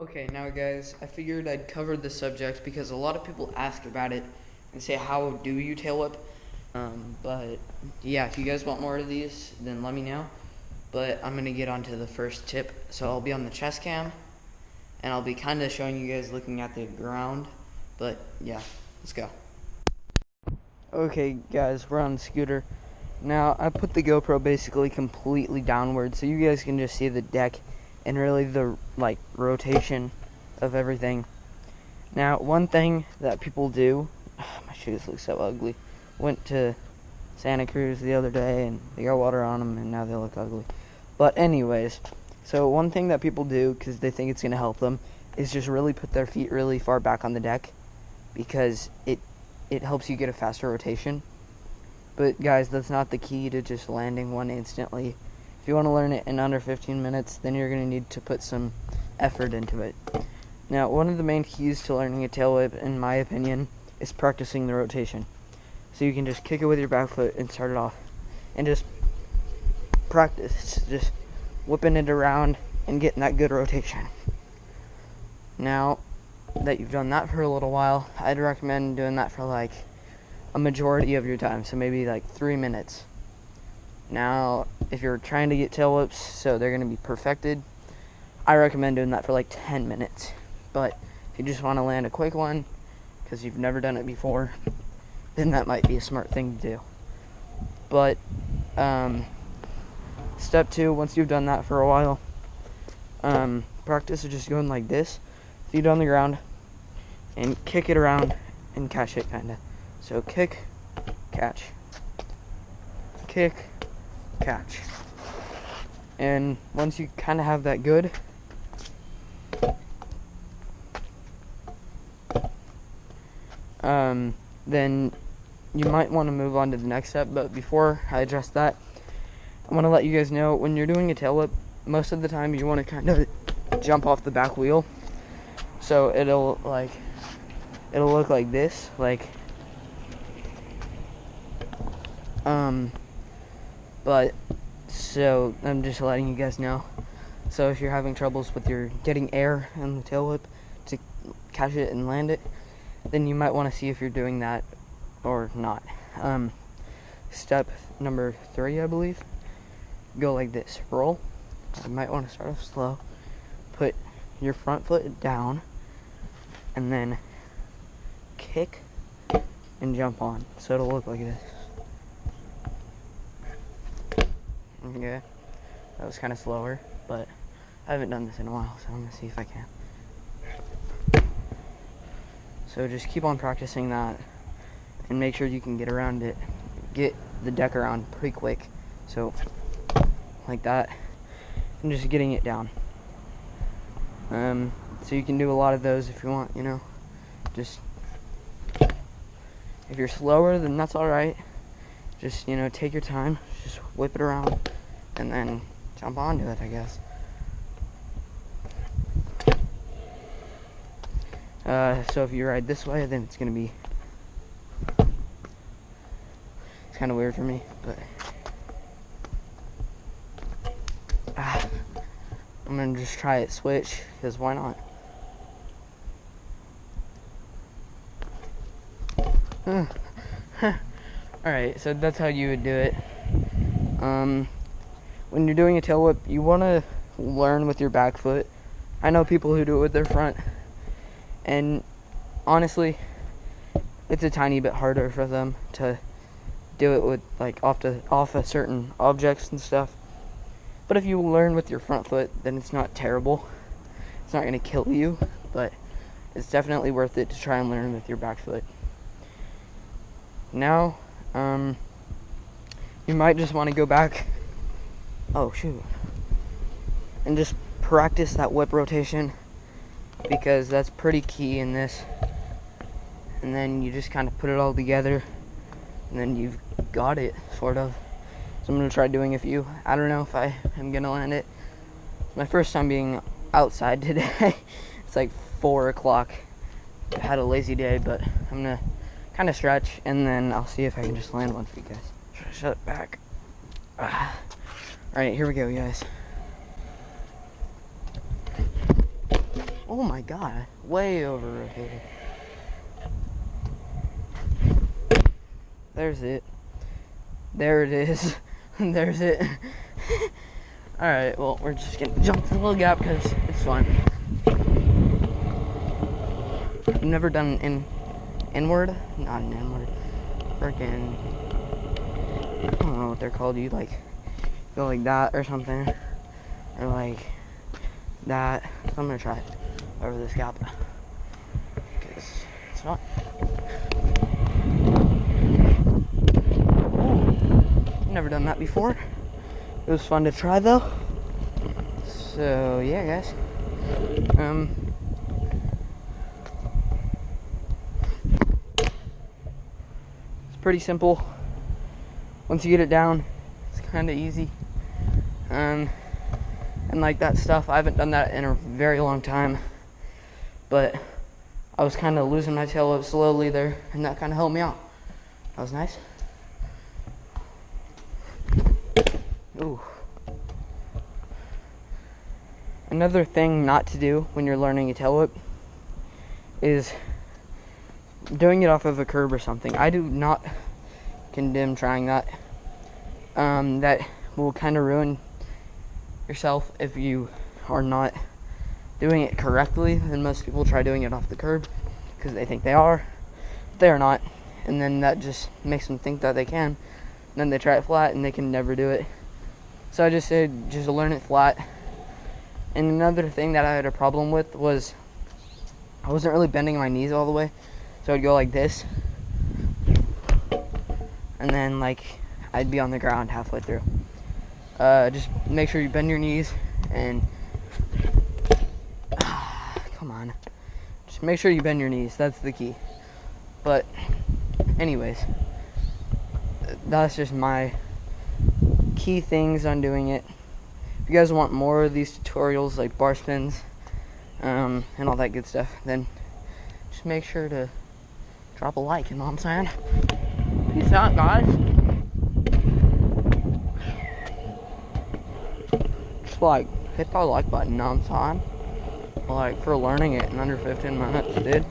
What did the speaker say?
Okay, now guys, I figured I'd cover the subject because a lot of people ask about it and say, how do you tail whip? But yeah, if you guys want more of these, then let me know. But I'm gonna get on to the first tip. So I'll be on the chest cam, and I'll be kind of showing you guys looking at the ground. But yeah, let's go. Okay, guys, we're on the scooter. Now, I put the GoPro basically completely downward so you guys can just see the deck and really the, rotation of everything. Now, one thing that people do, my shoes look so ugly. Went to Santa Cruz the other day and they got water on them and now they look ugly. But anyways, so one thing that people do because they think it's going to help them is just really put their feet really far back on the deck because it helps you get a faster rotation. But guys, that's not the key to just landing one instantly. If you want to learn it in under 15 minutes, then you're going to need to put some effort into it. Now, one of the main keys to learning a tail whip, in my opinion, is practicing the rotation. So you can just kick it with your back foot and start it off. And just practice, just whipping it around and getting that good rotation. Now that you've done that for a little while, I'd recommend doing that for like a majority of your time, so maybe like 3 minutes. Now, if you're trying to get tail whips so they're going to be perfected, I recommend doing that for like 10 minutes. But if you just want to land a quick one because you've never done it before, then that might be a smart thing to do. But step 2, once you've done that for a while, practice is just going like this, feet on the ground, and kick it around and catch it, kind of. So kick, catch, kick, catch. And once you kind of have that good, then you might want to move on to the next step. But before I address that, I want to let you guys know, when you're doing a tail whip, most of the time you want to kind of jump off the back wheel. So it'll look like this, but so I'm just letting you guys know. So if you're having troubles with your getting air in the tail whip to catch it and land it, then you might want to see if you're doing that or not. Step number 3, I believe, go like this, roll. You might want to start off slow, put your front foot down, and then kick and jump on, so it'll look like this. Okay, that was kind of slower, but I haven't done this in a while, so I'm gonna see if I can. So just keep on practicing that and make sure you can get around it, get the deck around pretty quick. So like that, and just getting it down. So you can do a lot of those if you want, just if you're slower, then that's alright. Just, take your time, just whip it around, and then jump onto it, I guess. So if you ride this way, then it's gonna be, it's kind of weird for me, but I'm gonna just try it switch, because why not? Alright, so that's how you would do it. When you're doing a tail whip, you want to learn with your back foot. I know people who do it with their front, and honestly, it's a tiny bit harder for them to do it with off of certain objects and stuff. But if you learn with your front foot, then it's not terrible. It's not going to kill you, but it's definitely worth it to try and learn with your back foot. Now, you might just want to go back, and just practice that whip rotation, because that's pretty key in this. And then you just kind of put it all together, and then you've got it, sort of. So I'm going to try doing a few. I don't know if I am going to land it. It's my first time being outside today. It's like 4 o'clock. I had a lazy day, but I'm going to kind of stretch, and then I'll see if I can just land one for you guys. Shut it back. Alright, here we go, guys. Oh my god, way over rotated. There's it. There it is. There's it. Alright, well, we're just gonna jump the little gap because it's fun. I've never done an inward? Not an inward. Freaking, I don't know what they're called. You like go like that or something. Or like that. So I'm gonna try it over this gap. Because it's fun. Never done that before. It was fun to try though. So yeah, guys. It's pretty simple. Once you get it down, it's kind of easy. And like that stuff, I haven't done that in a very long time. But I was kind of losing my tail whip slowly there, and that kind of helped me out. That was nice. Ooh. Another thing not to do when you're learning a tail whip is doing it off of a curb or something. I do not condemn trying that. That will kind of ruin yourself if you are not doing it correctly. Then most people try doing it off the curb because they think they are, but they are not. And then that just makes them think that they can. And then they try it flat and they can never do it. So I just said, just learn it flat. And another thing that I had a problem with was I wasn't really bending my knees all the way. So I'd go like this. And then like I'd be on the ground halfway through. Just make sure you bend your knees and come on. Just make sure you bend your knees. That's the key. But anyways, that's just my key things on doing it. If you guys want more of these tutorials like bar spins and all that good stuff, then just make sure to drop a like, you know what I'm saying? Peace out, guys. Just like hit that like button, you know what I'm saying? Like for learning it in under 15 minutes, dude.